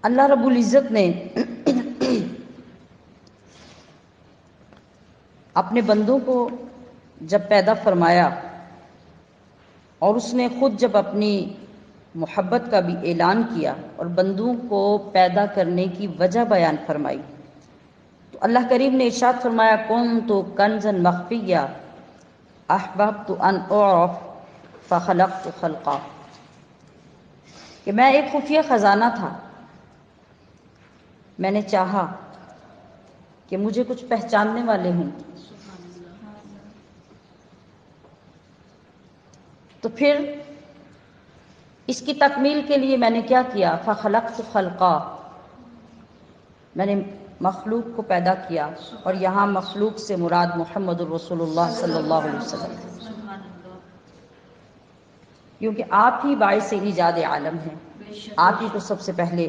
اللہ رب العزت نے اپنے بندوں کو جب پیدا فرمایا اور اس نے خود جب اپنی محبت کا بھی اعلان کیا اور بندوں کو پیدا کرنے کی وجہ بیان فرمائی، تو اللہ کریم نے ارشاد فرمایا کنت کنزا مخفیا احببت ان اعرف فخلقت خلقا، کہ میں ایک خفیہ خزانہ تھا، میں نے چاہا کہ مجھے کچھ پہچاننے والے ہوں، تو پھر اس کی تکمیل کے لیے میں نے کیا کیا، فخلقت خلقا، میں نے مخلوق کو پیدا کیا، اور یہاں مخلوق سے مراد محمد الرسول اللہ صلی اللہ علیہ وسلم، کیونکہ آپ ہی باعث ایجاد عالم ہیں، آپ ہی کو سب سے پہلے